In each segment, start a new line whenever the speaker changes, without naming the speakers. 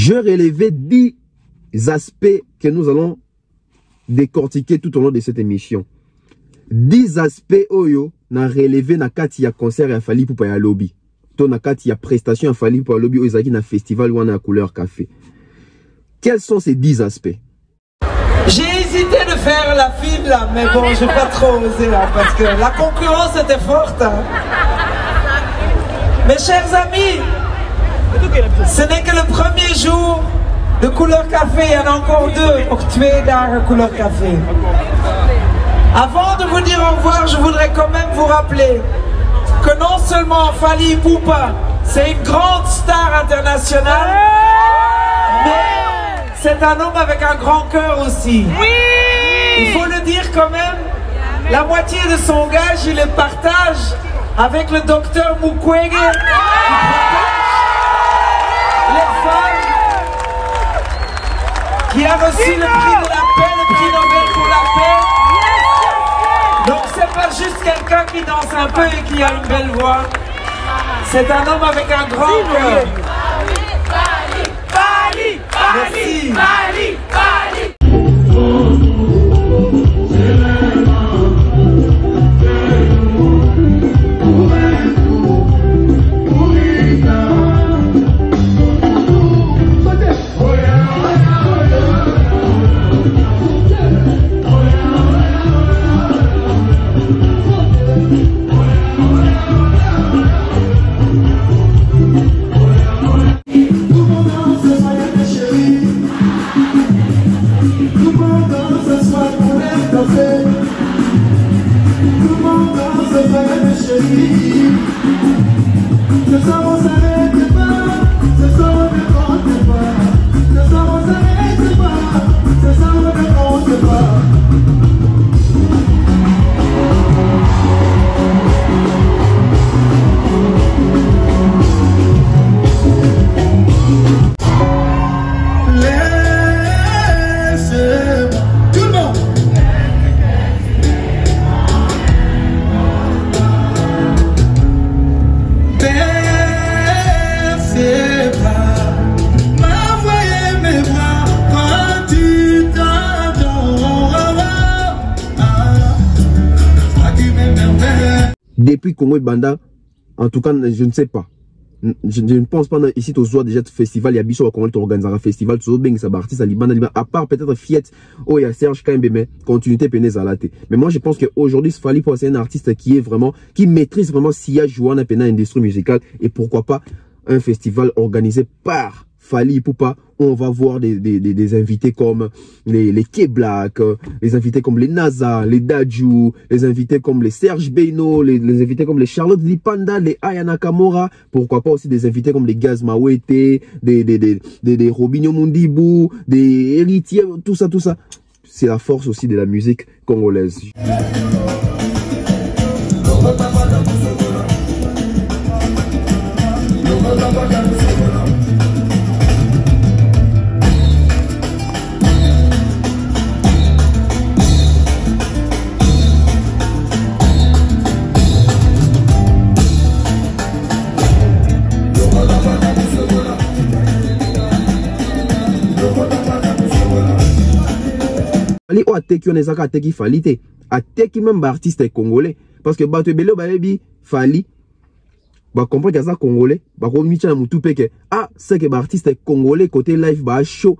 Je relevais 10 aspects que nous allons décortiquer tout au long de cette émission. 10 aspects oyo na relevé na kati ya concert ya Fally Ipupa ya lobby. To na kati ya prestation ya Fally Ipupa ya lobby oyo ezaki na festival wana ya couleur café. Quels sont ces 10 aspects?
J'ai hésité de faire la file là, mais bon, j'ai pas trop osé là, parce que la concurrence était forte. Hein. Mes chers amis, ce n'est que le premier jour de couleur café, il y en a encore 2 pour tuer dans couleur café. Avant de vous dire au revoir, je voudrais quand même vous rappeler que non seulement Fally Ipupa, c'est une grande star internationale, mais c'est un homme avec un grand cœur aussi. Oui! Il faut le dire quand même, la moitié de son gage, il le partage avec le docteur Mukwege, qui protège les femmes, qui a reçu le prix de la paix, le prix Nobel pour la paix. Donc c'est pas juste quelqu'un qui danse un peu et qui a une belle voix. C'est un homme avec un grand cœur. Merci.
Depuis Congo et Banda, en tout cas, je ne sais pas. Je ne pense pas ici au soir déjà de festival, il y a Bissot à Congo qui organise un festival, à part peut-être Fiat, oh il y a Serge Kaimbe, mais continuité pénèse à la tête. Mais moi je pense qu'aujourd'hui, Fally Ipupa c'est un artiste qui est vraiment, qui maîtrise vraiment Sia Jouana Pena industrie musicale et pourquoi pas un festival organisé par Fally Ipupa où on va voir des invités comme les K-Black, les invités comme les NASA, les Daju, les invités comme les Serge Beino, les invités comme les Charlotte Lipanda, les Aya Nakamura, pourquoi pas aussi des invités comme les Gaz Mawete, des Robinho Mundibou, des héritiers, tout ça. C'est la force aussi de la musique congolaise. Fally Ateki on ezaka ateki Fally te ateki même artiste congolais parce que bato ebele bayebi Fally ba comprendre que ça congolais ba ko micha na mutu peke c'est que ba artiste congolais côté live ba show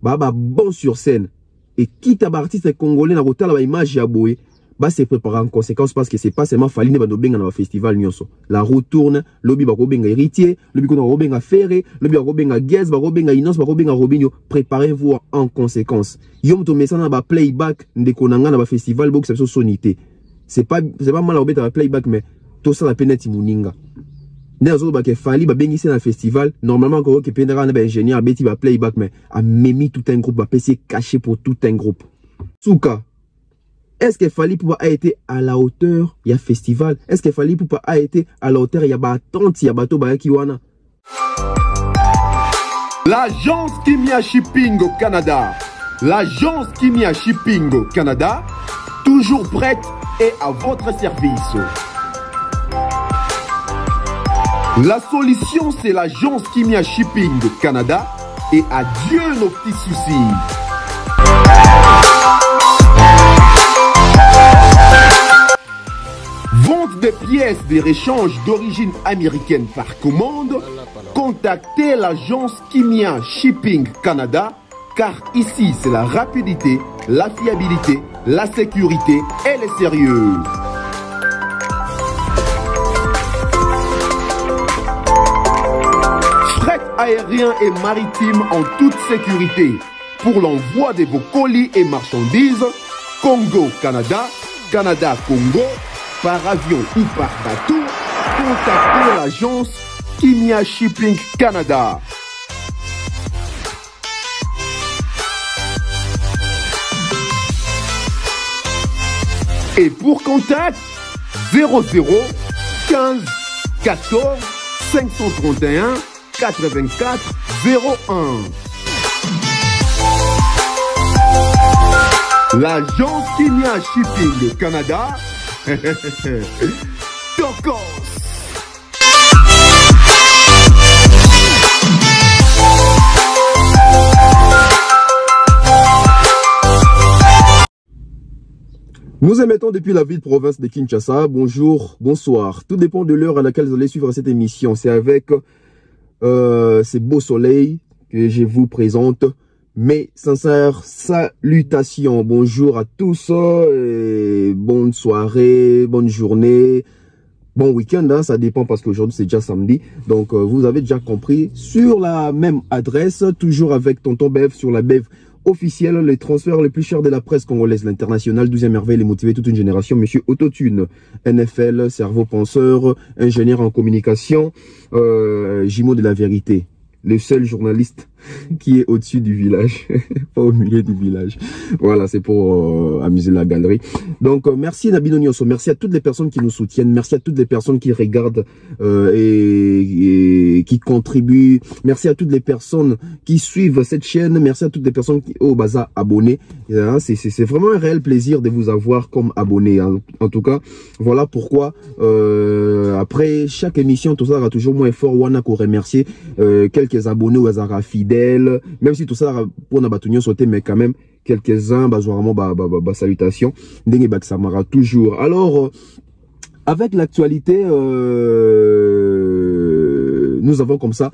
ba bon sur scène et quitte ba artiste congolais na kotala ba image ya boye ba se préparer en conséquence parce que c'est pas seulement Fally ne ba do benga na festival nyonso la roue tourne lobi ba ko benga héritier lobi ko na ko benga ferré lobi ba ko benga guest ba ko benga Inos ba ko benga Robinho préparez-vous en conséquence yom to messana ba playback ndeko na nga na ba festival bo que sonité c'est pas mal à ba playback mais tout ça la peine muninga D'ailleurs, ba ke Fally ba bengi na festival normalement ko ke pendera na ba ingénieur beti ba playback mais a memi tout un groupe ba PC caché pour tout un groupe Souka. Est-ce que Fally Ipupa a été à la hauteur il y a festival? Est-ce que Fally Ipupa a été à la hauteur il y a attente il y a bateau Kiwana?
L'agence Kimia Shipping au Canada. L'agence Kimia Shipping au Canada, toujours prête et à votre service. La solution, c'est l'agence Kimia Shipping au Canada et adieu nos petits soucis. Vente des pièces de réchange d'origine américaine par commande, contactez l'agence Kimia Shipping Canada, car ici c'est la rapidité, la fiabilité, la sécurité et le sérieux. Fret aérien et maritime en toute sécurité. Pour l'envoi de vos colis et marchandises, Congo-Canada, Canada-Congo, par avion ou par bateau, contactez l'agence Kimia Shipping Canada. Et pour contact, 00 15 14 531 84 01. L'agence Kimia Shipping Canada, Tokos.
Nous émettons depuis la ville-province de Kinshasa. Bonjour, bonsoir. Tout dépend de l'heure à laquelle vous allez suivre cette émission. C'est avec ces beaux soleils que je vous présente mes sincères salutations. Bonjour à tous, et bonne soirée, bonne journée, bon week-end, hein, ça dépend parce qu'aujourd'hui c'est déjà samedi. Donc vous avez déjà compris, sur la même adresse, toujours avec Tonton Bev sur la Bev officielle, les transferts les plus chers de la presse congolaise, l'international, 12e merveille, les motiver toute une génération, monsieur Autotune, NFL, cerveau penseur, ingénieur en communication, Jimo de la vérité. Le seul journaliste qui est au-dessus du village, pas au milieu du village. Voilà, c'est pour amuser la galerie. Donc, merci Nabino Nyonso, merci à toutes les personnes qui nous soutiennent, merci à toutes les personnes qui regardent et qui contribuent, merci à toutes les personnes qui suivent cette chaîne, merci à toutes les personnes qui au bazar abonnés. Hein, c'est vraiment un réel plaisir de vous avoir comme abonnés. Hein. En tout cas, voilà pourquoi après chaque émission, tout ça sera toujours moins fort. Wana qu'on remercier quelques abonnés ou azara fidèles. Même si tout ça pour Nabatunion sauté, mais quand même quelques-uns, salutations. Ça m'aura toujours. Alors, avec l'actualité, nous avons comme ça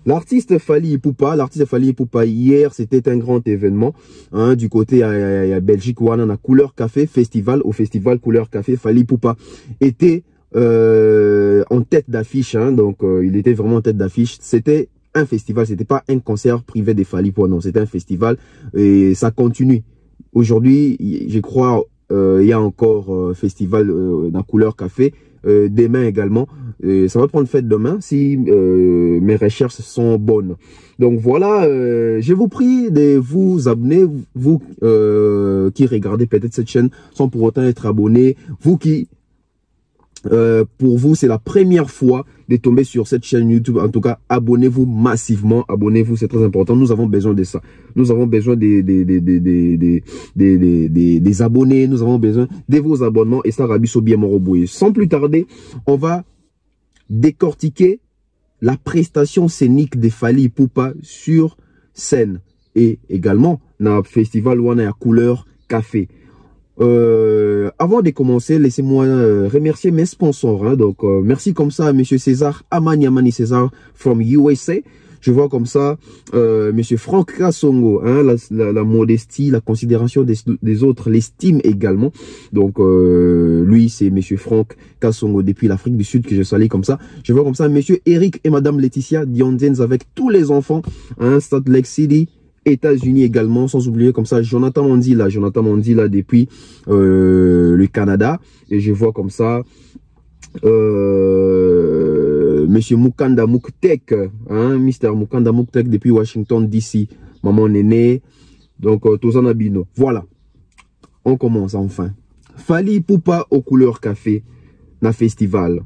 l'artiste Fally Ipupa. L'artiste Fally Ipupa, hier, c'était un grand événement. Hein, du côté à Belgique, où on a Couleur Café Festival. Au festival Couleur Café, Fally Ipupa était en tête d'affiche. Hein, donc, il était vraiment en tête d'affiche. C'était un festival, c'était pas un concert privé des Fally Ipupa, non, c'était un festival et ça continue. Aujourd'hui, je crois, il y a encore festival dans Couleur Café, demain également. Ça va prendre fête demain si mes recherches sont bonnes. Donc voilà, je vous prie de vous abonner, vous qui regardez peut-être cette chaîne sans pour autant être abonné, vous qui pour vous, c'est la première fois de tomber sur cette chaîne YouTube. En tout cas, abonnez-vous massivement. Abonnez-vous, c'est très important. Nous avons besoin de ça. Nous avons besoin des abonnés. Nous avons besoin de vos abonnements. Et ça, Rabiso bien Moroboué. Sans plus tarder, on va décortiquer la prestation scénique de Fally Ipupa sur scène. Et également, dans le festival où on a Couleur Café. Avant de commencer, laissez-moi remercier mes sponsors. Hein. Donc, merci comme ça à M. César Amani César from USA. Je vois comme ça M. Franck Kassongo, hein, la modestie, la considération des autres, l'estime également. Donc, lui, c'est M. Franck Kassongo depuis l'Afrique du Sud que je salue comme ça. Je vois comme ça M. Eric et Mme Laetitia Diondiens avec tous les enfants. Hein, Salt Lake City, États-Unis également, sans oublier comme ça Jonathan Mandila depuis le Canada. Et je vois comme ça Monsieur Mukanda Muktek, hein, Mr. Mukanda Muktek depuis Washington DC, maman Néné, donc Tozana Bino. Voilà, on commence enfin. Fally Ipupa au Couleur Café, na festival.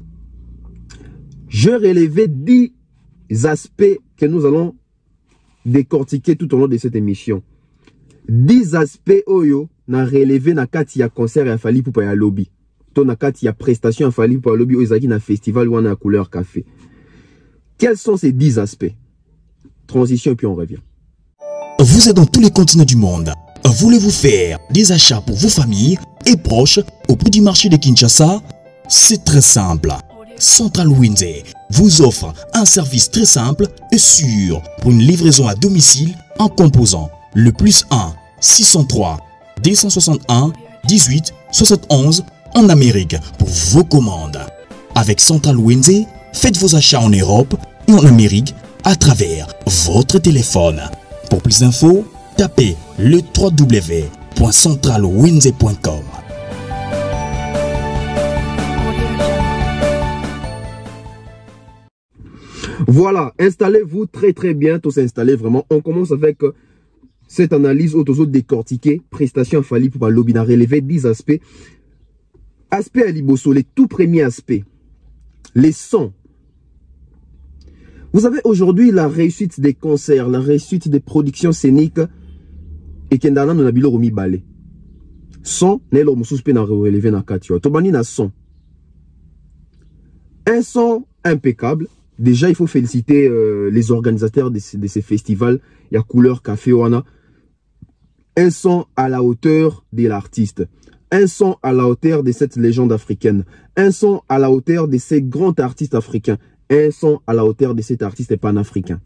Je relevais 10 aspects que nous allons décortiquer tout au long de cette émission. 10 aspects oyo na relevé na kati ya concert ya Fally Ipupa ya lobby. To na kati ya prestation ya Fally Ipupa ya lobby oyezaki na festival wana ya Couleur Café. Quels sont ces 10 aspects? Transition et puis on revient.
Vous êtes dans tous les continents du monde. Voulez-vous faire des achats pour vos familles et proches au prix du marché de Kinshasa? C'est très simple. Central Wenze vous offre un service très simple et sûr pour une livraison à domicile en composant le +1 603 261 18 71 en Amérique pour vos commandes. Avec Central Wenze, faites vos achats en Europe et en Amérique à travers votre téléphone. Pour plus d'infos, tapez le www.centralwenze.com.
Voilà, installez-vous très bien, tous installés vraiment. On commence avec cette analyse autour décortiquée, prestation Fally Ipupa Lobi, n'a relevé 10 aspects. Aspect à Liboso, les tout premiers aspects, les sons. Vous avez aujourd'hui la réussite des concerts, la réussite des productions scéniques et Kendana nous nabilo romi balé. Son, nelo musus pe na relevé na katio. Tobani na son. Un son impeccable. Déjà, il faut féliciter les organisateurs de ces festivals. Il y a Couleur Café Wana. Un son à la hauteur de l'artiste. Un son à la hauteur de cette légende africaine. Un son à la hauteur de ces grands artistes africains. Un son à la hauteur de cet artiste panafricain.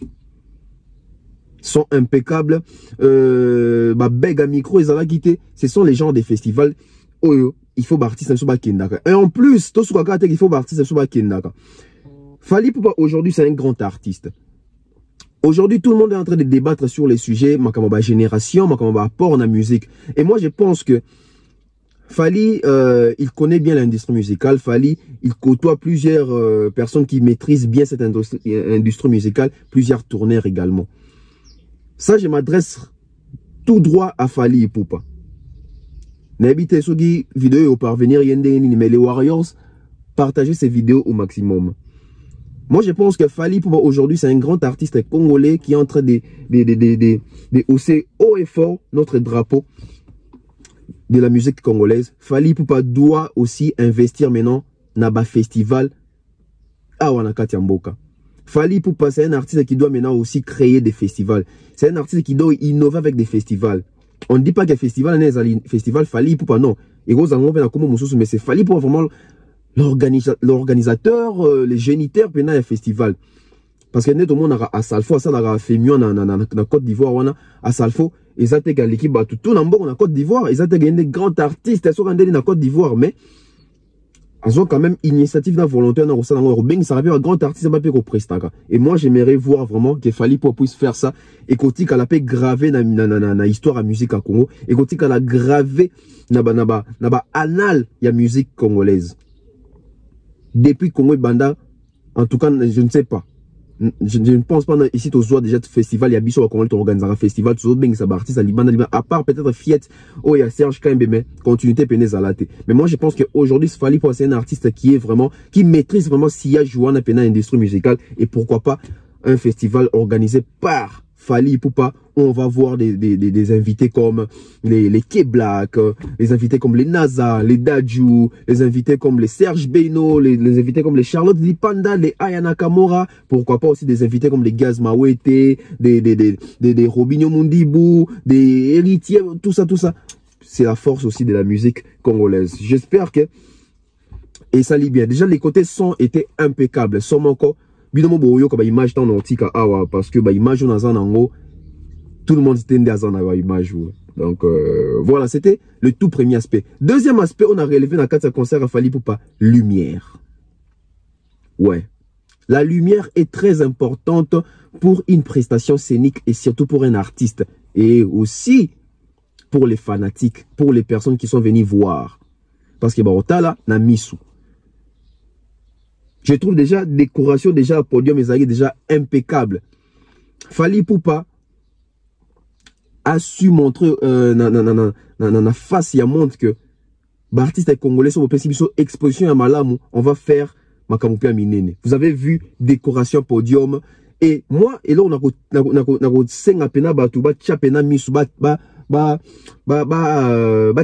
Son impeccable. Beg à micro, ils ont quitté. Ce sont les gens des festivals. Oh, il faut artiste sur Bakendaka. Et en plus, tout ce qu'on a il faut artiste sur Bakendaka. Fally Ipupa aujourd'hui c'est un grand artiste. Aujourd'hui tout le monde est en train de débattre sur les sujets Makamaba génération, Makamaba apport en musique. Et moi je pense que Fally il connaît bien l'industrie musicale. Fally il côtoie plusieurs personnes qui maîtrisent bien cette industrie musicale, plusieurs tourneurs également. Ça je m'adresse tout droit à Fally Ipupa. N'habitez sogi vidéo au parvenir mais les Warriors partagez ces vidéos au maximum. Moi, je pense que Fally Ipupa aujourd'hui, c'est un grand artiste congolais qui est en train de hausser haut et fort notre drapeau de la musique congolaise. Fally Ipupa doit aussi investir maintenant dans le festival à Wanakati Mboka. Fally Ipupa, c'est un artiste qui doit maintenant aussi créer des festivals. C'est un artiste qui doit innover avec des festivals. On ne dit pas que festival est un festival Fally Ipupa, non. Mais c'est Fally Ipupa vraiment l'organisateur, les géniteurs pendant un festival. Parce que tout le monde a Salfo, ça a fait mieux dans Côte d'Ivoire, à Salfo, ils ont été l'équipe tout dans en Côte d'Ivoire, ils ont été des grands artistes, ils sont rendus dans Côte d'Ivoire, mais ils ont quand même une initiative volontaire dans ça arrive un grand artiste et moi j'aimerais voir vraiment que Fally Ipupa puisse faire ça et qu'elle a pu graver dans l'histoire de la musique à Congo et qu'elle a gravé dans l'annale de la musique congolaise. Depuis Congo et Banda, en tout cas, je ne sais pas. Je ne pense pas ici au soir déjà de festival, il y a Bissot à Congo, tu organises un festival, tu as ça artiste à Liban, à part peut-être Fiat, oh il y a Serge Kaimbe, mais continuité Pénézalate. Mais moi je pense qu'aujourd'hui, Fally Ipupa c'est un artiste qui est vraiment, qui maîtrise vraiment Sia Jouana Pena industrie musicale et pourquoi pas un festival organisé par Fally Ipupa où on va voir des invités comme les K-Black, les invités comme les NASA, les Daju, les invités comme les Serge Beino, les invités comme les Charlotte Lipanda, les Aya Nakamura, pourquoi pas aussi des invités comme les Gaz Mawete, des Robinho Mundibou, des héritiers, tout ça. C'est la force aussi de la musique congolaise. J'espère que, et ça lit bien. Déjà les côtés son étaient impeccables. Son encore binomo boyo ka ba image dans l'antique awa parce que ba image dans un ango tout le monde était dans un image. Donc voilà, c'était le tout premier aspect. Deuxième aspect, on a relevé dans 4 concerts à Fally Ipupa, lumière. Ouais. La lumière est très importante pour une prestation scénique et surtout pour un artiste et aussi pour les fanatiques, pour les personnes qui sont venues voir. Parce que Barotala n'a mis sous. Je trouve déjà décoration déjà à podium et déjà impeccable. Fally Ipupa a su montrer na face il montre que l'artiste congolais sur exposition à Malamu, on va faire Makamupia Minene. Vous avez vu décoration podium et moi et là on a senga pena batuba chapena misu ba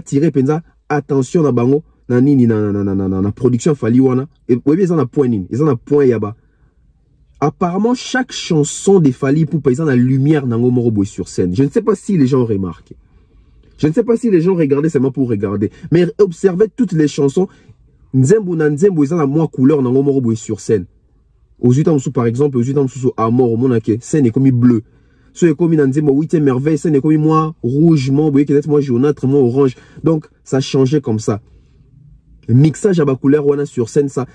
tirer penza attention na bango na nini na production Fally wana et oui ils en a point nini ils en a point yaba apparemment, chaque chanson de Fally Ipupa, ils ont la lumière dans le sur scène. Je ne sais pas si les gens ont remarqué. Je ne sais pas si les gens regardaient seulement pour regarder. Mais observez toutes les chansons. Nzembo na Nzembo, ils ont la moins couleur dans le sur scène. Aux Utamsou, par exemple, aux Utamsou, Amor, au Monake, scène est comme bleu. Ceux comme Nzembo, 8e merveille, scène est comme moi, rouge, moi, vous voyez, peut-être moi, jaunâtre, moi, orange. Donc, ça changeait comme ça. Le mixage à la couleur, on a sur scène, ça.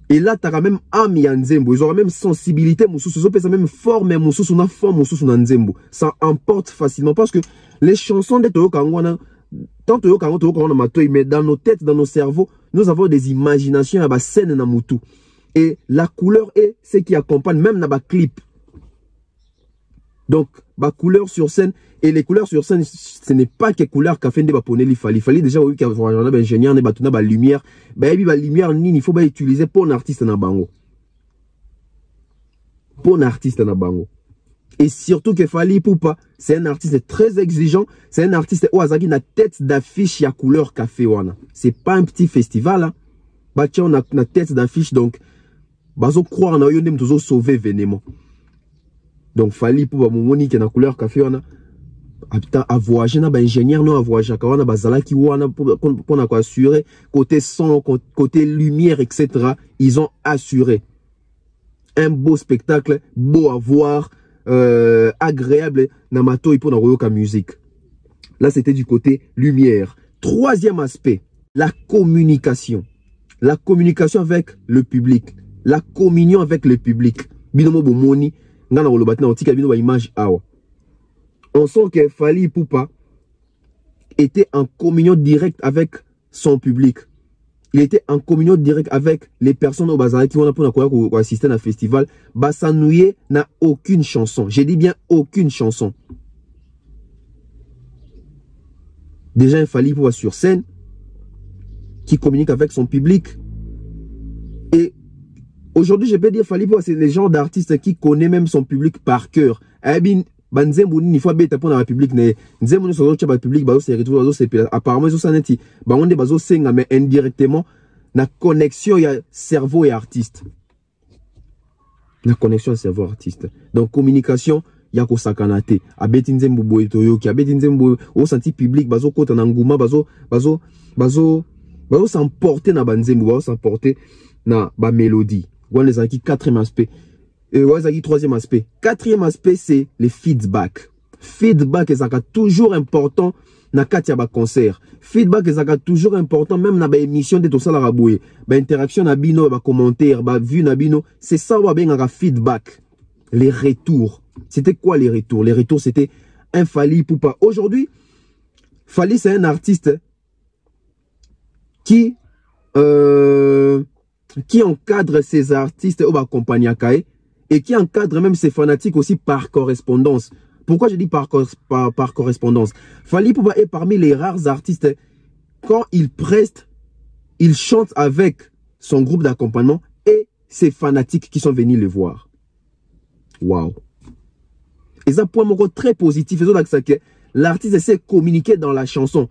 Et là, tu as même âme ya Nzembo. Ils auront même sensibilité, ils ont même forme, ils ont forme, ils ont Nzembo. Ça emporte facilement parce que les chansons de Toyo Kangwana, tant Toyo Kangwana Matoy, mais dans nos têtes, dans nos cerveaux, nous avons des imaginations à la scène na mutu. Et la couleur est ce qui accompagne même dans le clip. Donc, la couleur sur scène, et les couleurs sur scène, ce n'est pas que couleur qu'a fait des Baponeli Fally. Fally déjà, oui, qu'il y a un ingénieur, la lumière. La lumière, il faut utiliser pour un artiste na bango. Pour un artiste na bango. Et surtout que Fally Ipupa, c'est un artiste très exigeant. C'est un artiste où Azaki na tête d'affiche ya couleur café wana. C'est pas un petit festival là. Batia on a tête d'affiche donc bazo croire na yo ndem tozo sauver vénément. Donc Fally Ipupa momoni que na couleur café wana a voyager na ba ingénieur non a voyager ka wana bazala ki wana pour na quoi assurer côté son côté lumière etc. Ils ont assuré un beau spectacle, beau à voir. Agréable namato et pour la royoka musique. Là, c'était du côté lumière. Troisième aspect, la communication. La communication avec le public. La communion avec le public. Binomo bomoni, ngana wolobatina otika bino ba image awa. On sent que Fally Ipupa était en communion directe avec son public. Il était en communion directe avec les personnes au bazar qui vont pour assister à un festival. Bassanouye n'a aucune chanson. J'ai dit bien aucune chanson. Déjà, il fallait pouvoir sur scène qui communique avec son public. Et aujourd'hui, je peux dire Fally Ipupa, c'est les gens d'artistes qui connaissent même son public par cœur. Banzembo ni fois bête pour la public ne nzembo so tcha ba public bazo se retrouve bazo se apparemment so saneti ba onde bazo senga mais indirectement na connexion ya cerveau et artiste, la connexion cerveau artiste. Donc communication ya ko sakanate abeti nzembo boy toyo ki abeti nzembo au senti public bazo kota na nguma bazo s'emporter na banzembo bazo s'emporter na ba mélodie. Wana les qui quatrième aspect. Et troisième aspect. Quatrième aspect, c'est les feedback. Feedback est toujours important na katia ba concert. Feedback est toujours important même na ba émission de tout ça la raboué. Ba interaction na bino, ba commentaire, ba vue na bino, c'est ça va bien un feedback. Les retours. C'était quoi les retours? Les retours c'était un Fally Ipupa. Aujourd'hui, Fally c'est un artiste qui encadre ses artistes au ba compagnie Akae. Et qui encadre même ses fanatiques aussi par correspondance. Pourquoi je dis par correspondance? Fally Ipupa est parmi les rares artistes, quand il preste, il chante avec son groupe d'accompagnement et ses fanatiques qui sont venus le voir. Waouh! Et ça, point très positif. L'artiste essaie de communiquer dans la chanson.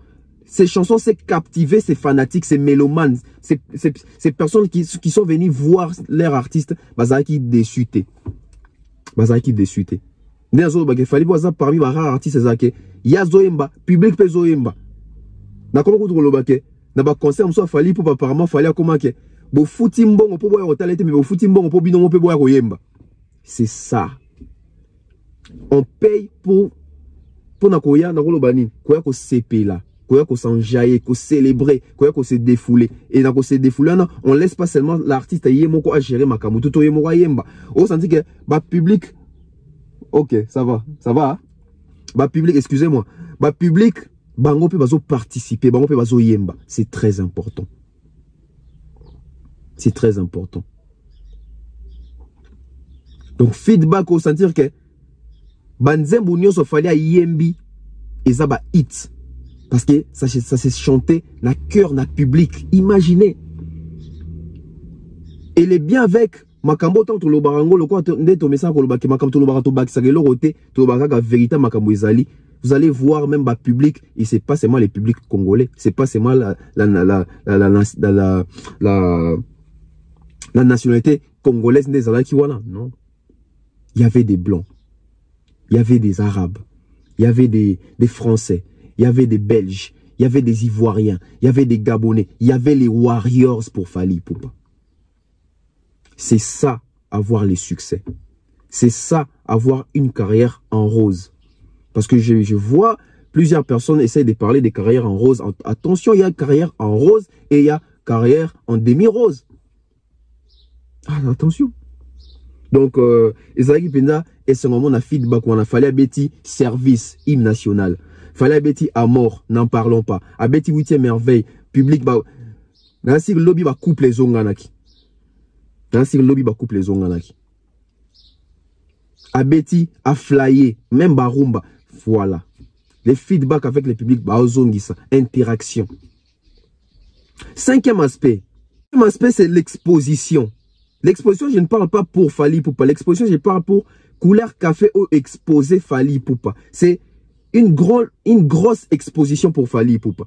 Ces chansons, c'est captiver ses fanatiques, ses mélomanes, ces personnes qui sont venues voir leur artiste, bazaki déçuté. Bazaki déçuté. Néazo Fally Ipupa parmi les rares artistes zake, ya zoemba, public pe zoemba. Na comment ko lobake, na ba concert so Fally Ipupa apparemment Fally akoma ke, bo futi mbongo po boya otalete mais bo futi mbongo po binongo pe boya koyemba. C'est ça. On paye pour na koya na kolobani, koya ko CP là. Qu'on s'enjailler, qu'on célébrer, qu'on se défouler. Et dans se défouler, on laisse pas seulement l'artiste yemoko à gérer ma kamutu to yemoko yemba. On sent que bah public, ok, ça va, hein? Bah public, excusez-moi, bah public, bango pe bazo participer, bango pe bazo yemba. C'est très important. C'est très important. Donc feedback au sentir que banzembo nyoso fali a yembi et ça ba hit. Parce que ça s'est chanté na cœur, na public. Imaginez. Et les bien avec makambo tant to lobarango le quoi ndeto message ko lobaki makambo to lobarato bak sa le roté to baraka vérité makambo ezali. Vous allez voir même bas public et c'est pas seulement les publics congolais, c'est pas seulement la nationalité congolaises des Alakiwana. Non. Il y avait des blancs. Il y avait des arabes. Il y avait des français. Il y avait des belges. Il y avait des ivoiriens. Il y avait des gabonais. Il y avait les warriors pour Fally Ipupa. C'est ça, avoir les succès. C'est ça, avoir une carrière en rose. Parce que je vois plusieurs personnes essayer de parler des carrières en rose. Attention, il y a carrière en rose et il y a carrière en demi-rose. Ah, attention. Donc, Ezaki Penda, et ce moment, on a feedback, on a fallu à Betty, service, hymne national. Fallait à Betty, à mort, n'en parlons pas. À Betty, 8e merveille, public, bah, Nancy lobby, bah, coupe les onganaki. Nancy lobby, bah, coupe les onganaki. À Betty, à flyer, même Barumba. Voilà. Les feedbacks avec le public, bah, interaction. Cinquième aspect. Cinquième aspect, c'est l'exposition. L'exposition, je ne parle pas pour Fally Ipupa. L'exposition, je parle pour couleur café ou exposer Fally Ipupa. C'est une grosse exposition pour Fally Ipupa.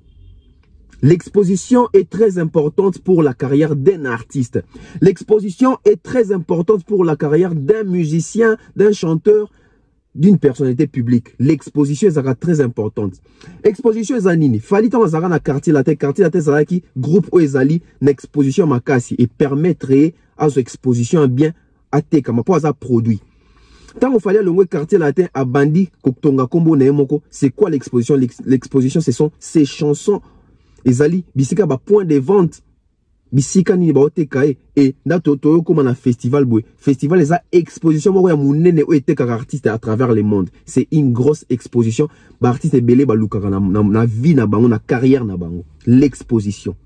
L'exposition est très importante pour la carrière d'un artiste. L'exposition est très importante pour la carrière d'un musicien, d'un chanteur, d'une personnalité publique. L'exposition est très importante. Exposition est nini. Fally Ipupa na quartier latin zalaki groupe ou ezali na exposition makasi et permettrait à cette exposition bien à te comme pas à produit. Tant qu'il fallait le quartier latin à Bandi Koktonga Kombo Neemoko, c'est quoi l'exposition? L'exposition, ce sont ces chansons. Ezali bisika ba point de vente bisika ni ba otekae et na toto comme un festival boy. Festival les a exposition mo ya munene o eteka artiste à travers le monde. C'est une grosse exposition. Ba artiste belé ba lukaka na vie na bango na carrière na bango. L'exposition.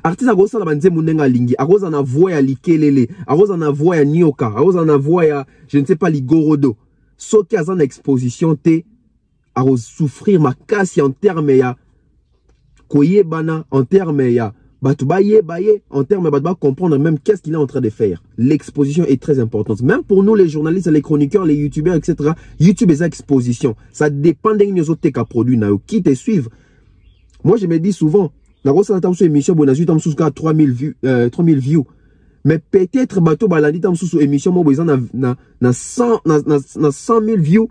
Artiste agosa la banze munenga lingi, agosa na voix ya likelele, agosa na voix ya nyoka, agosa na voix ya je ne sais pas ligorodo. Soki azana exposition te agos souffrir makasi en terme ya koyebana, en terme ya batubaye baye, en terme batba comprendre même qu'est-ce qu'il est en train de faire. L'exposition est très importante. Même pour nous les journalistes, les chroniqueurs, les youtubeurs, etc. YouTube est exposition. Ça dépend des autres cas produits qui te suivent. Moi je me dis souvent na rosa tam sur émission bonazu tam sous 3000 views mais peut-être bateau balandi tam sous émission mo boza na 100 000 views.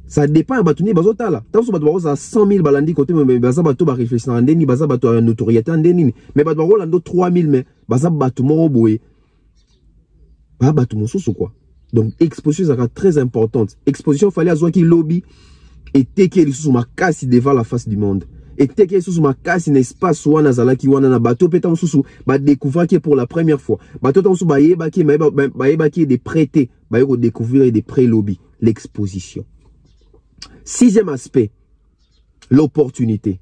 Ça dépend bateau ni bazota là tam sous bateau boza 100 000 balandi côté mais baza bateau ba réfléchir en deni baza bateau notoriété en deni mais bateau rolando 3000 mais baza bateau mo boye ba bateau mo sous quoi. Donc exposition sera très importante. Exposition fallait azoa qui lobby et teke sous ma casse devant la face du monde. Et teke sous ma casse n'espace wana zalaki wana na bateau pétan sous ba découvrir qui pour la première fois bateau tan sous ba yeba qui des prêtés ba yeko découvrir des pré-lobby. L'exposition. Sixième aspect, l'opportunité.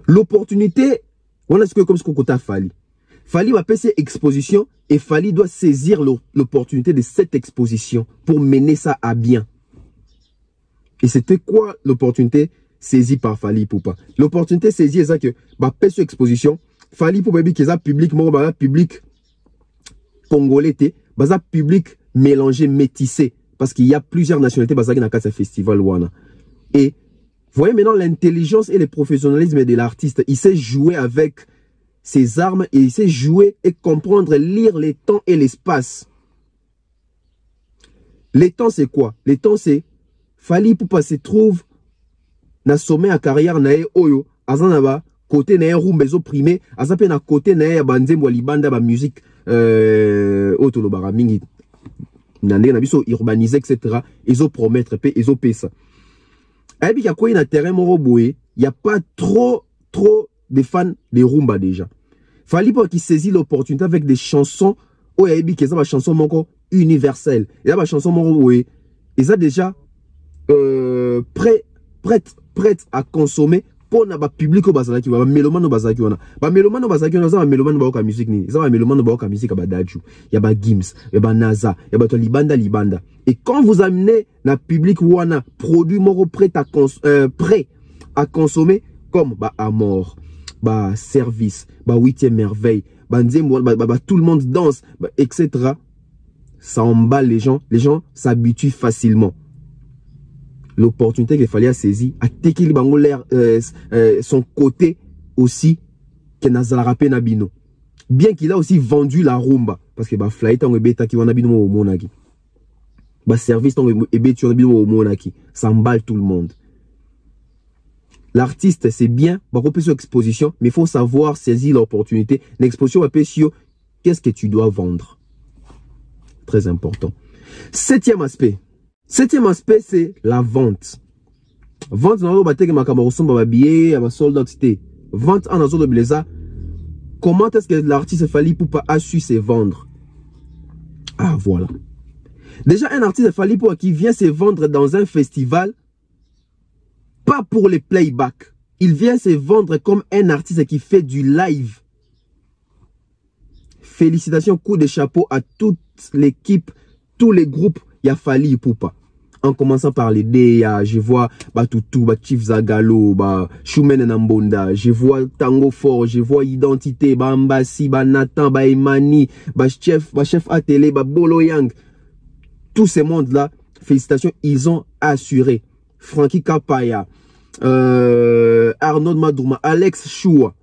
L'opportunité, on a ce que comme ce qu'on a Fally. Fally va passer exposition et Fally doit saisir l'opportunité de cette exposition pour mener ça à bien. Et c'était quoi l'opportunité saisie par Fally Ipupa? L'opportunité saisie, c'est que bah passer exposition, Fally Ipupa qui est public, moi public congolais, bah public mélangé, métissé, parce qu'il y a plusieurs nationalités bah dans ce festival wana. Et vous voyez maintenant l'intelligence et le professionnalisme de l'artiste. Il sait jouer avec ses armes et il sait jouer et comprendre, lire les temps et l'espace. Les temps c'est quoi? Les temps c'est Fally Ipupa se trouve na sommet à carrière na oyo azanaba côté na rumbezo primé azape na côté na banzembo libanda ba musique otolo bara mingi nande na biso urbanisé etc. Ils ont promettre pe ils ont pesa abi ya koyi na terrain moro boye y a pas trop de fans de rumba déjà. Fally Ipupa qui saisit l'opportunité avec des chansons oyo abi keza ba chanson moko universelle et ba chanson moko boye ils ont déjà prête à consommer pour na ba public au bazalaki ba mélomane au bazalaki wana ba mélomane au bazalaki wana za ba mélomane ba ka musique ni za ba mélomane ba ka musique ba daju ya ba Gims ya ba Naza ya ba to libanda et quand vous amenez na public wana produit moro prêt à consommer comme ba Amor ba Service ba 8e merveille ba nzembo ba tout le monde danse etc. Ça emballe les gens s'habituent facilement. L'opportunité qu'il fallait saisir, à tequili bango l'air son côté aussi que Nazara pe Nabino. Bien qu'il a aussi vendu la rumba. Parce que bah flight on ebeta qui wana bino au monaki. Bah service on ebeti on bino au monaki. Ça emballe tout le monde. L'artiste c'est bien, bah on peut sur exposition, mais il faut savoir saisir l'opportunité. L'exposition va sur qu'est-ce que tu dois vendre. Très important. Septième aspect, c'est la vente. Vente dans le que ma camarade sombre billet, à ma soldat vente en azur de blaza. Comment est-ce que l'artiste Fally Ipupa a su se vendre? Ah, voilà. Déjà, un artiste Fally Ipupa qui vient se vendre dans un festival, pas pour les playbacks. Il vient se vendre comme un artiste qui fait du live. Félicitations, coup de chapeau à toute l'équipe, tous les groupes, il y a Fally Ipupa. En commençant par les DEA, je vois Batutu, Chief Zagalo, Shumen Nambonda, je vois Tango Fort, je vois Identité, Mbassi, Nathan, Emani, chef Atélé, Bolo Yang. Tous ces mondes-là, félicitations, ils ont assuré. Frankie Kapaya, Arnaud Madouma, Alex Choua.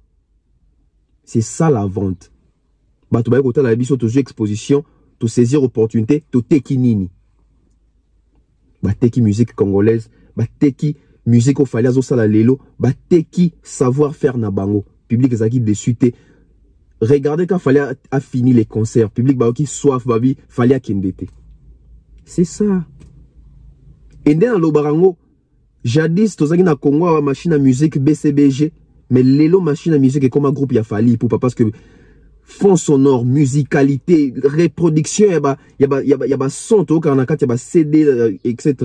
C'est ça la vente. Tu vas écouter la biso, tu exposition, tu saisir opportunité, tu tekinini. Teki musique congolaise, teki musique au Fally Azosala lelo, teki savoir faire na bango. Public ezaki dessus te. Regardez quand Fally a fini les concerts, public qui soif babi, Fally a kendete. C'est ça. Et dans le barango, jadis tozaki na Congo machine à musique BCBG, mais lelo machine à musique est comme un groupe ya Fally Ipupa parce que fond sonore, musicalité, reproduction, il y a son, il y a CD, etc.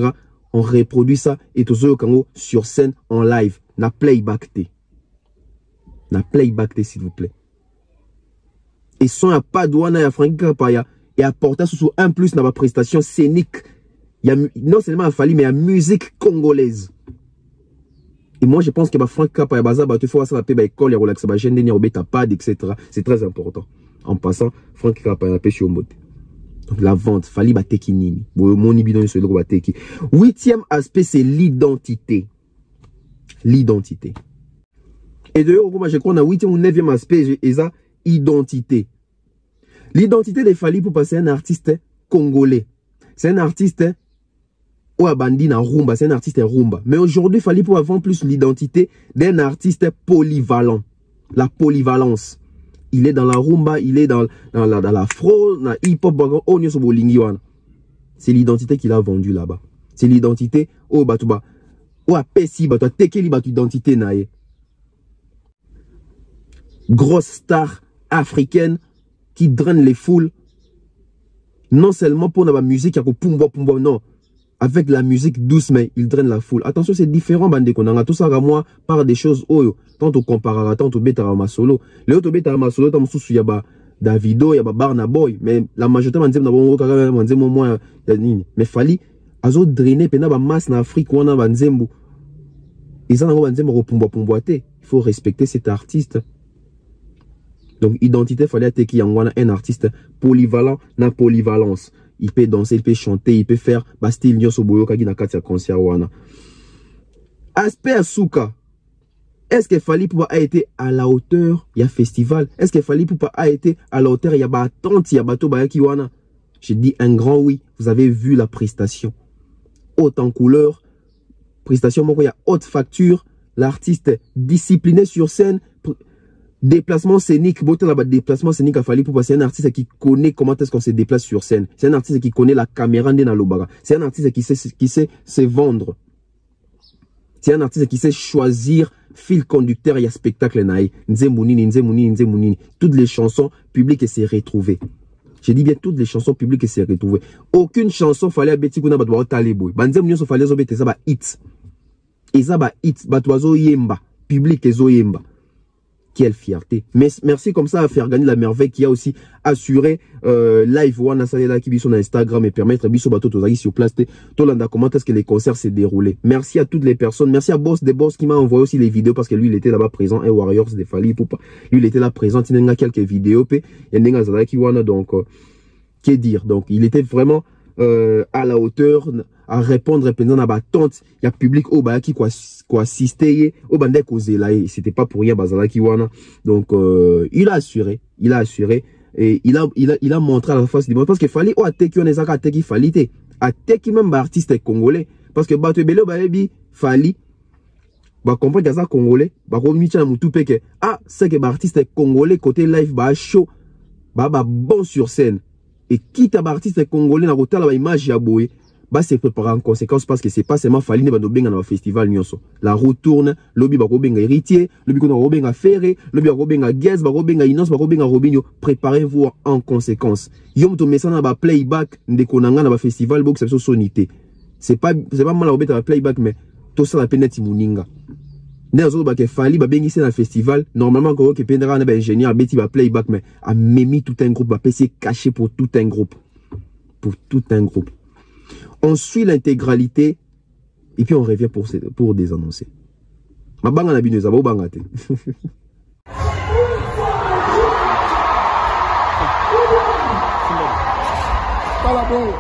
On reproduit ça et tout ça sur scène en live. Na playback té. Na playback té, s'il vous plaît. Et son a pas douane à Frankie Kapaya et apporter sous un plus dans ma prestation scénique. Il y a non seulement à Fally mais à musique congolaise. Et moi, je pense que Franck Kapaya Baza, tu faut ça la école, il y a relax, etc. C'est très important. En passant, Franck Kapaya pêche au mode. Donc la vente, Fally bateki nini. Mon ibidon sur le bateki. Huitième aspect, c'est l'identité. L'identité. Et d'ailleurs, je crois qu'on a huitième ou neuvième aspect, c'est ça, identité. L'identité de Fally pour passer un artiste congolais. C'est un artiste Bandina rumba, c'est un artiste rumba. Mais aujourd'hui, Fally Ipupa avoir plus l'identité d'un artiste polyvalent. La polyvalence. Il est dans la rumba, il est dans l'afro, dans la hip-hop, c'est l'identité qu'il a vendue là-bas. C'est l'identité, identité nae. Grosse star africaine qui draine les foules. Non seulement pour la musique, non. Avec la musique douce, mais il draine la foule. Attention, c'est différent, bande qu'on a tout ça à moi par des choses, tant au comparera, tant au bêta ma solo. Le autre bêta ma solo, tant sous yaba Davido, yaba Barna Boy, mais la majorité manzem na bon manzem au moins mais Fally azo drainer pena ba masse na Afrique wana banzembu. Ils en ont banzem repomboité. Il faut respecter cet artiste. Donc identité Fally ateki yangwana un artiste polyvalent na polyvalence. Il peut danser, il peut chanter, il peut faire style Nyoso Boyoka qui n'a qu'à faire concert wana. Aspect Asuka. Est-ce que Fally Ipupa a été à la hauteur? Il y a festival. Est-ce que Fally Ipupa a été à la hauteur? Il y a attente, il y a bateau bayaki wana. J'ai dit un grand oui. Vous avez vu la prestation. Haute en couleur. Prestation, il y a haute facture. L'artiste discipliné sur scène. Déplacement scénique, déplacement scénique à Fally Ipupa, c'est un artiste qui connaît comment est-ce qu'on se déplace sur scène. C'est un artiste qui connaît la caméra dans l'obaga. C'est un artiste qui sait se vendre. C'est un artiste qui sait choisir fil conducteur et spectacle naï. Nzemounini. Toutes les chansons publiques s'est retrouvées. Je dis bien toutes les chansons publiques s'est retrouvées. Aucune chanson fallait abeti kuna batwa taleboy. Banzem nyoso fallait zobete ça ba hit. Et ça ba hit, batwazo yemba, public ezo yemba. Quelle fierté. Mais merci comme ça à faire gagner la merveille qui a aussi assuré live one là qui sur Instagram et permettre biso bateau tozaki sur place tolanda comment est-ce que les concerts s'est déroulé. Merci à toutes les personnes, merci à Boss des Boss qui m'a envoyé aussi les vidéos parce que lui il était là-bas présent et Warriors de Fally Ipupa. Lui il était là présent, il y a quelques vidéos donc qu'est dire. Donc il était vraiment à la hauteur, à répondre pendant la battante. Il y a public au bas qui quoi assister au bandé causé là. C'était pas pour rien bazala qui wana. Donc il a assuré et il a montré à la face du monde parce qu'il fallait au attaque on ezaka attaque il fallait attaque même artiste congolais parce que bato belé baebi fallait ba comprendre que ça congolais ba ko micha mutu peke ah c'est que artiste congolais côté live ba show ba bon sur scène et quitte à artiste congolais na kotala ba image ya boye ba se préparer en conséquence parce que c'est pas seulement fallait ne ba no benga na festival nyonso la retourne lobby ba ko benga héritier lobby ko na benga ferré lobby ba ko benga guest ba ko benga innocence ba ko benga robinho préparez-vous en conséquence yom to messana na ba playback ndeko nanga na ba festival box ça sonité c'est pas mal la robeta ba playback mais tout ça la peine muninga Nézo ba ke fali ba bengi c'est un festival normalement ko ke pendra na ba ingénieur beti ba playback mais a memi tout un groupe ba PC caché pour tout un groupe on suit l'intégralité et puis on revient pour désannoncer ma banga na bino za ba banga te
Fala bom.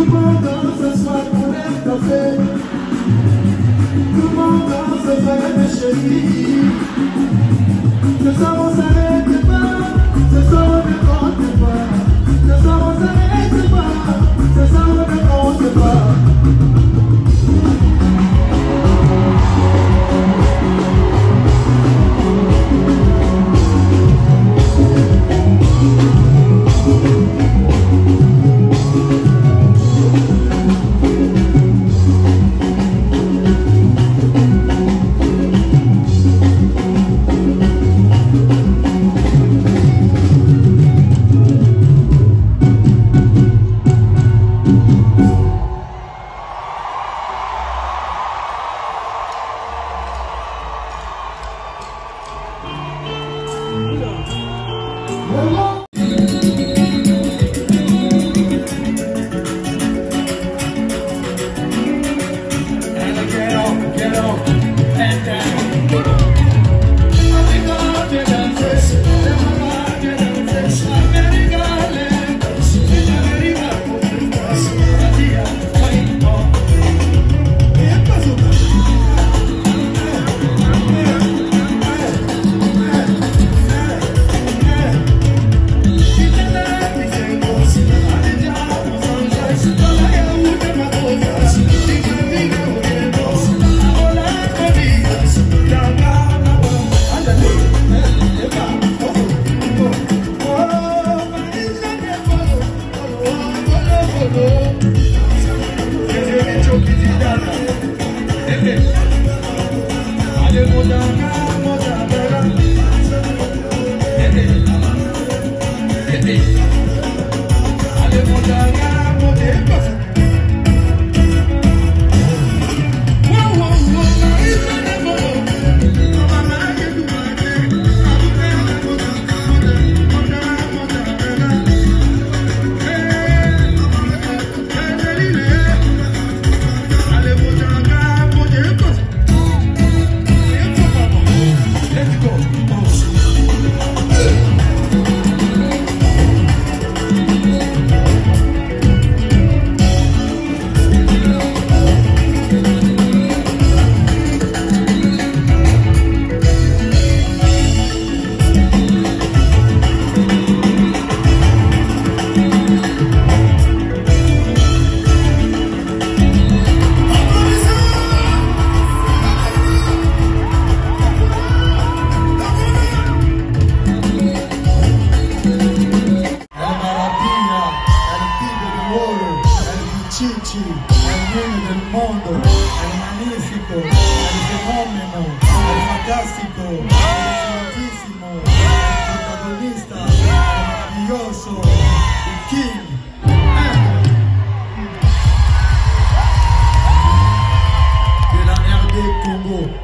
Come on.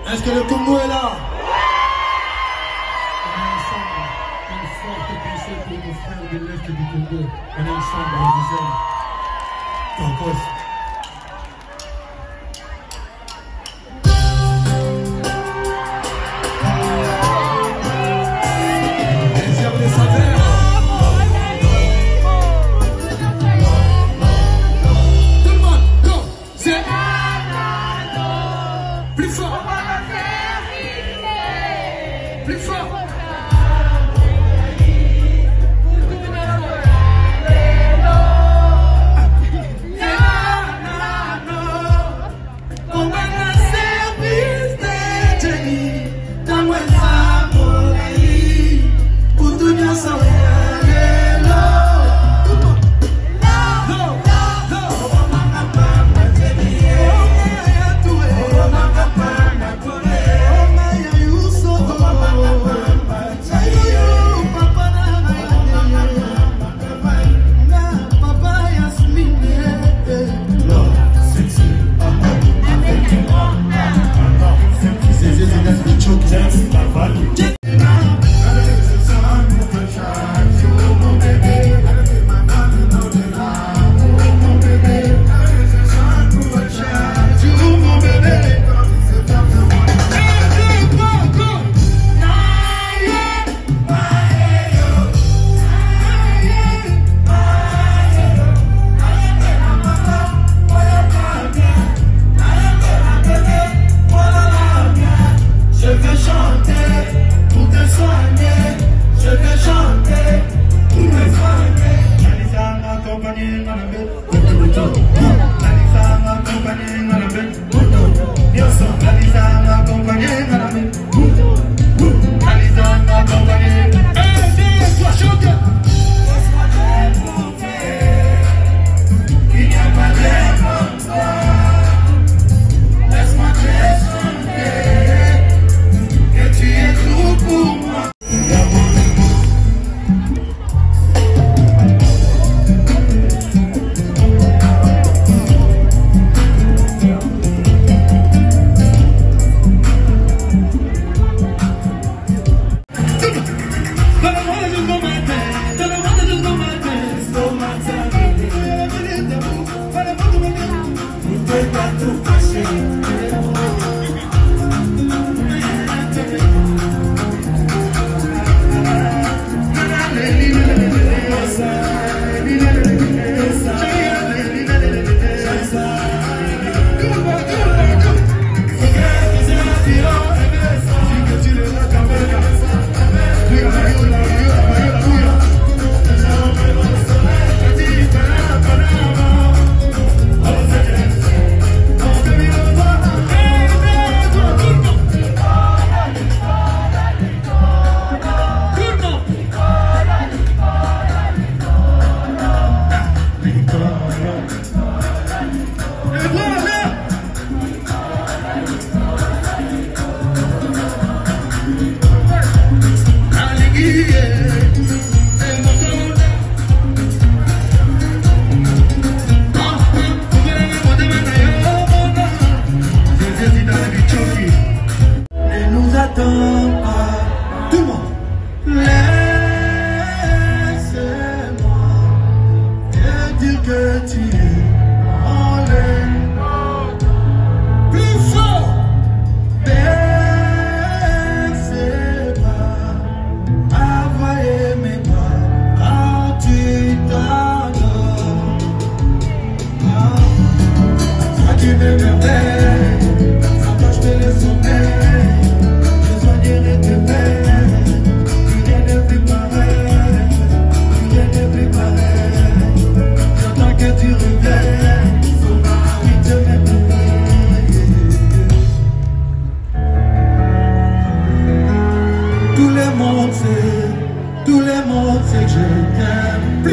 Est-ce que le Congo est là? On est ensemble, une forte pensée pour nos frères de l'Est du Congo. On est ensemble, on vous aime. Tacos.
Plus fort. Yeah.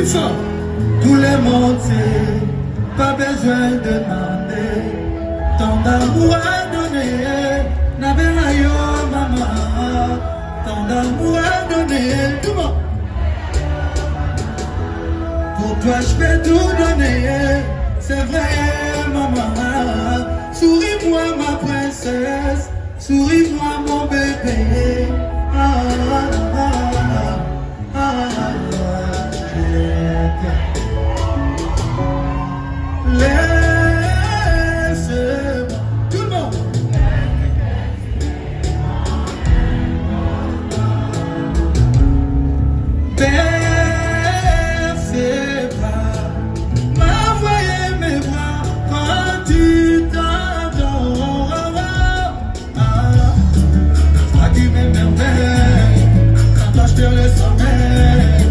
Plus fort. Tout le monde sait, pas besoin de demander. Tant d'amour à donner, n'avez yo maman. Tant d'amour à donner, tout le monde. Pour toi je peux tout donner, c'est vrai maman. Souris-moi ma princesse, souris-moi mon bébé. Laisse-moi, tout le monde. Baisse bras, m'envoyer mes bras quand tu t'endors. Toi qui m'émerveille, quand toi je te le sommeil,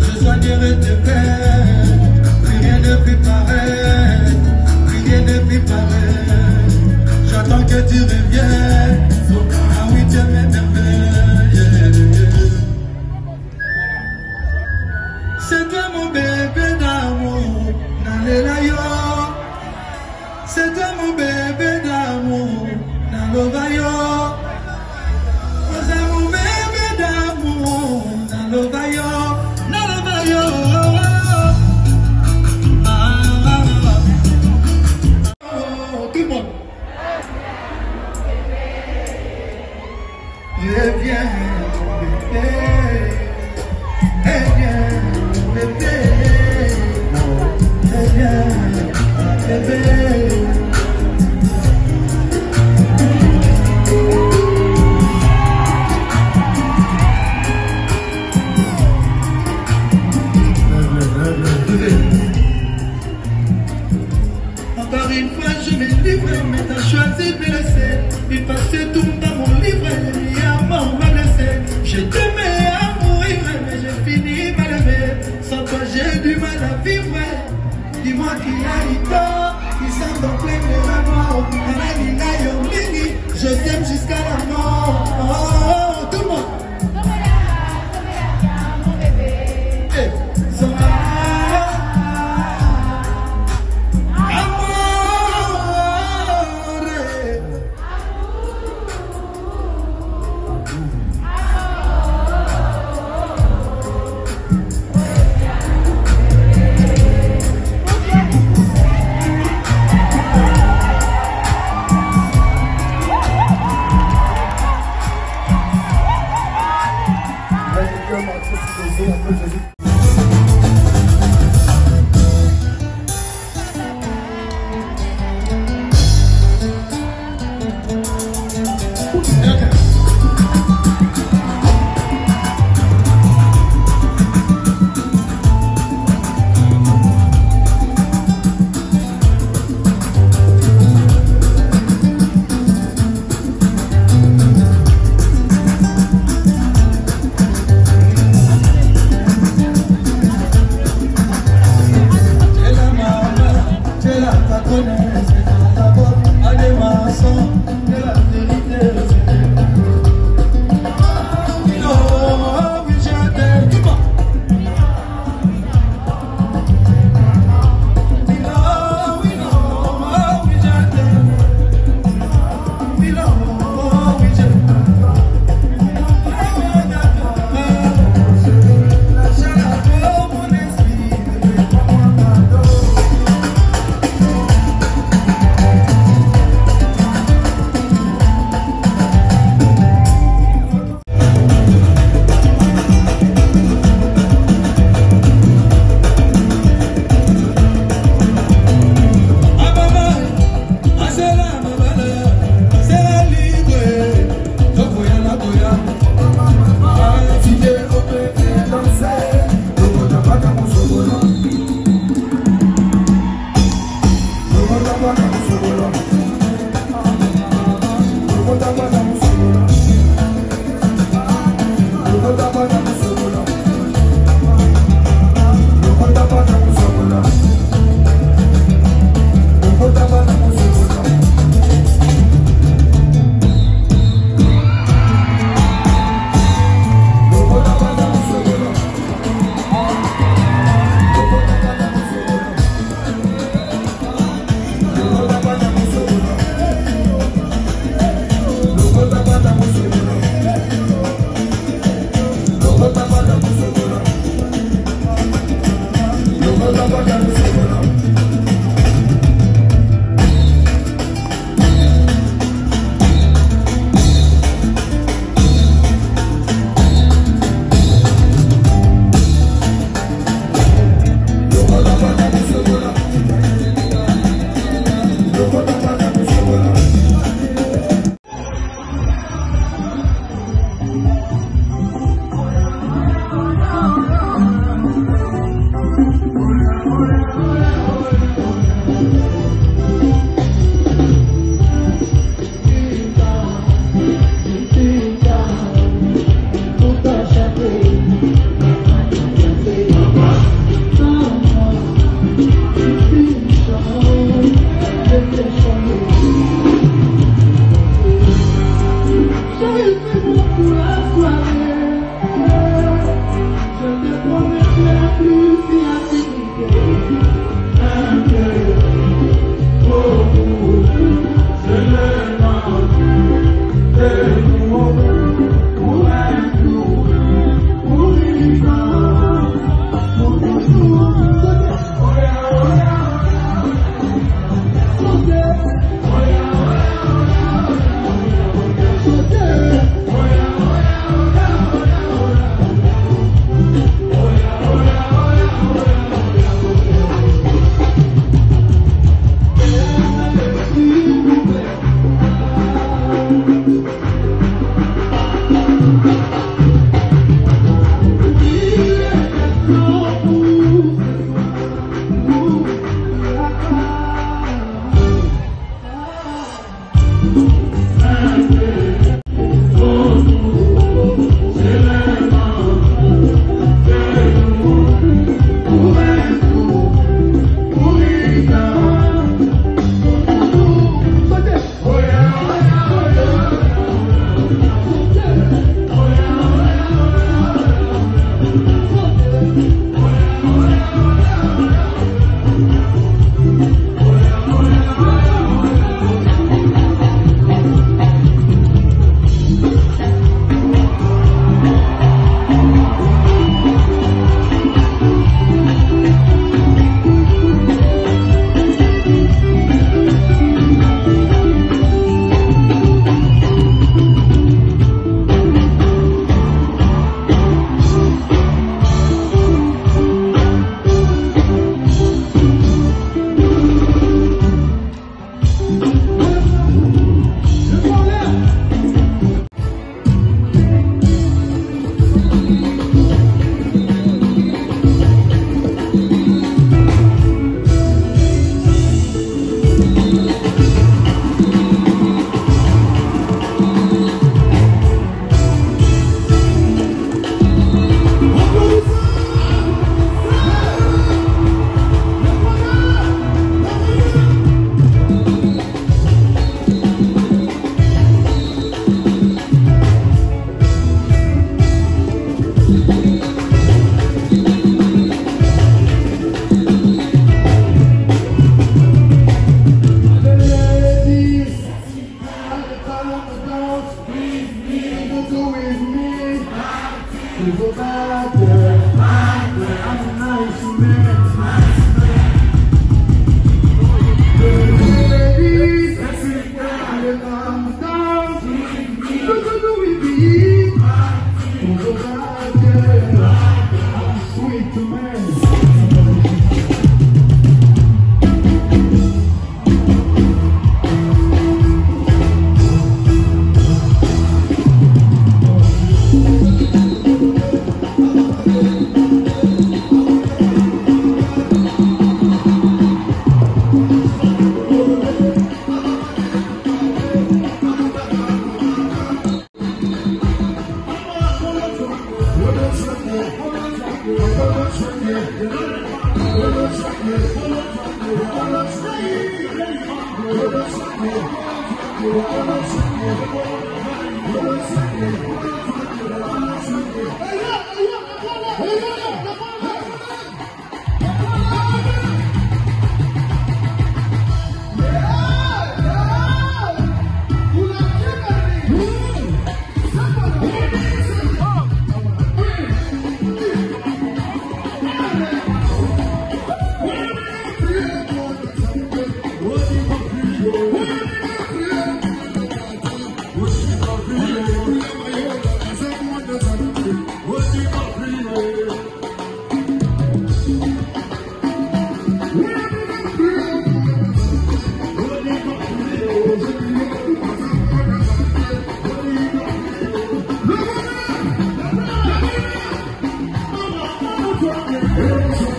je soignerai tes peines, plus rien ne peut pareil, plus rien ne peut pareil. J'attends que tu reviennes, ah oui tu m'émerveilles. C'est toi mon bébé d'amour, nalela yo. C'est toi mon bébé d'amour, nalova yo. C'est mon bébé d'amour, nalova yo, nalova yo. Tout le monde. Reviens bébé. Eh bien, bébé, eh bien, bébé. Encore une fois, je vais livrer, mais t'as choisi de me laisser. Il passait tout dans mon livret, et à mort m'a blessé. Je t'aimais à mourir, mais j'ai fini mal aimé. Sans toi, j'ai du mal à vivre. Dis-moi qui a eu tort, qui s'en va plein de remords. Je t'aime jusqu'à la mort. Oh, tout le monde. Hey, son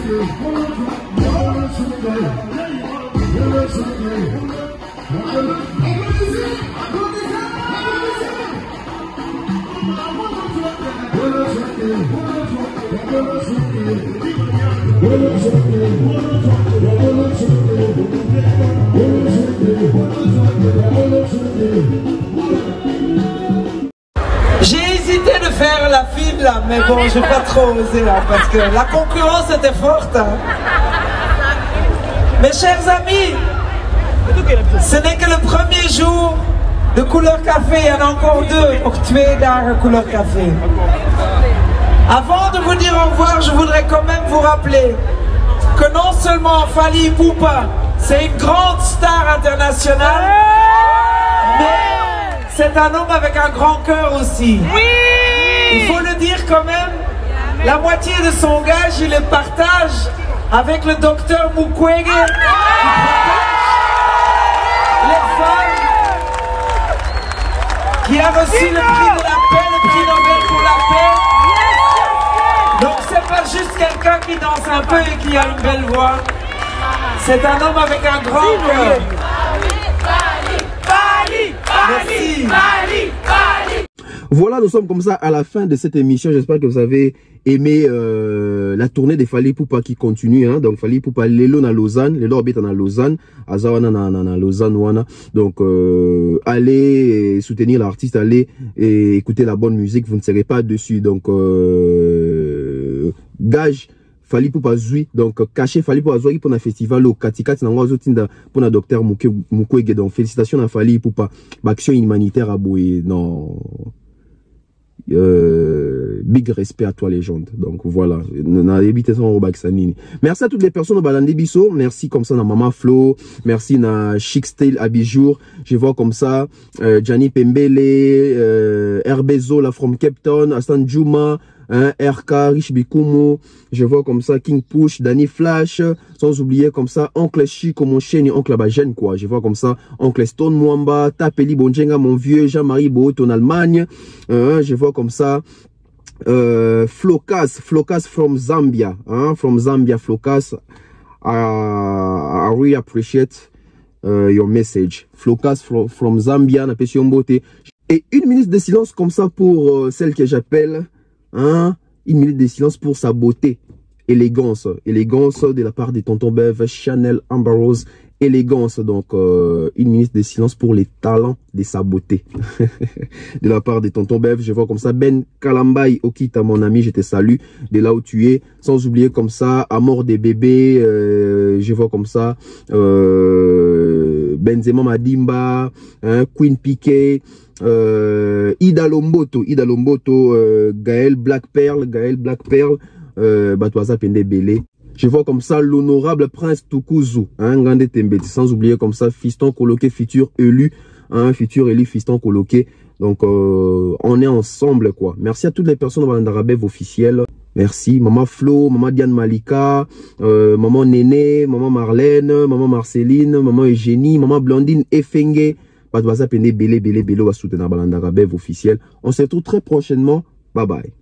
J'ai hésité de faire la file là, mais bon, j'ai pas trop osé là, parce que la concurrence était forte. Hein. Mes chers amis, ce n'est que le premier jour de Couleur Café, il y en a encore 2 pour tuer dans Couleur Café. Avant de vous dire au revoir, je voudrais quand même vous rappeler que non seulement Fally Ipupa, c'est une grande star internationale, mais c'est un homme avec un grand cœur aussi. Oui! Il faut le dire quand même, la moitié de son gage, il le partage avec le docteur Mukwege, qui protège les femmes, qui a reçu le prix de la paix, le prix Nobel pour la paix. Donc c'est pas juste quelqu'un qui danse un peu et qui a une belle voix. C'est un homme avec un grand cœur. Merci.
Voilà, nous sommes comme ça à la fin de cette émission. J'espère que vous avez aimé la tournée de Fally Ipupa qui continue. Hein. Donc Fally Ipupa, Lelo na Lausanne, Lelo habite na Lausanne, Azawana na Lausanne wana. Donc allez soutenir l'artiste, allez écouter la bonne musique, vous ne serez pas dessus. Donc gage Fally Ipupa zui, donc caché Fally Ipupa zui pour un festival au Katikati na ngozo tinda pour un docteur Mukwege. Donc félicitations à Fally Ipupa, action humanitaire à Boé. Non. Big respect à toi légende. Donc voilà, merci à toutes les personnes au Balandi Bisso, merci comme ça na Mama Flo, merci na Chic Style Abijour, je vois comme ça Gianni Pembele, Herbezo la from Cape Town, Astan Juma, hein, RK, Rich Bikumo, je vois comme ça King Push, Danny Flash, sans oublier comme ça Oncle Chico, mon chien et Oncle Abagène quoi, je vois comme ça Oncle Stone Mwamba, Tapeli Bonjenga, mon vieux, Jean-Marie Boot en Allemagne, je vois comme ça Flokas from Zambia, hein, from Zambia, Flokas, I really appreciate your message. Flokas from Zambia, na pession beauté. Et une minute de silence comme ça pour celle que j'appelle, hein, une minute de silence pour sa beauté, élégance de la part de Tonton Bev, Chanel Amber Rose, élégance. Donc une minute de silence pour les talents de sa beauté de la part de Tonton Bev. Je vois comme ça Ben Kalambay Okita, mon ami, je te salue de là où tu es. Sans oublier comme ça Amour des bébés, je vois comme ça Benzema Madimba, hein, Queen Piquet, Ida Lomboto, Gaël Black Pearl, Batouaza Pende Belé. Je vois comme ça l'honorable Prince Tukuzu, hein, Ngande Tembeti, sans oublier comme ça Fiston Coloqué, futur élu, hein, futur élu Fiston Coloqué. Donc on est ensemble quoi. Merci à toutes les personnes dans l'Andarabev officiel. Merci Maman Flo, Maman Diane Malika, Maman Néné, Maman Marlène, Maman Marceline, Maman Eugénie, Maman Blandine Efenge. Batouaza Pende Belé, va soutenir l'Andarabev officiel. On se retrouve très prochainement. Bye bye.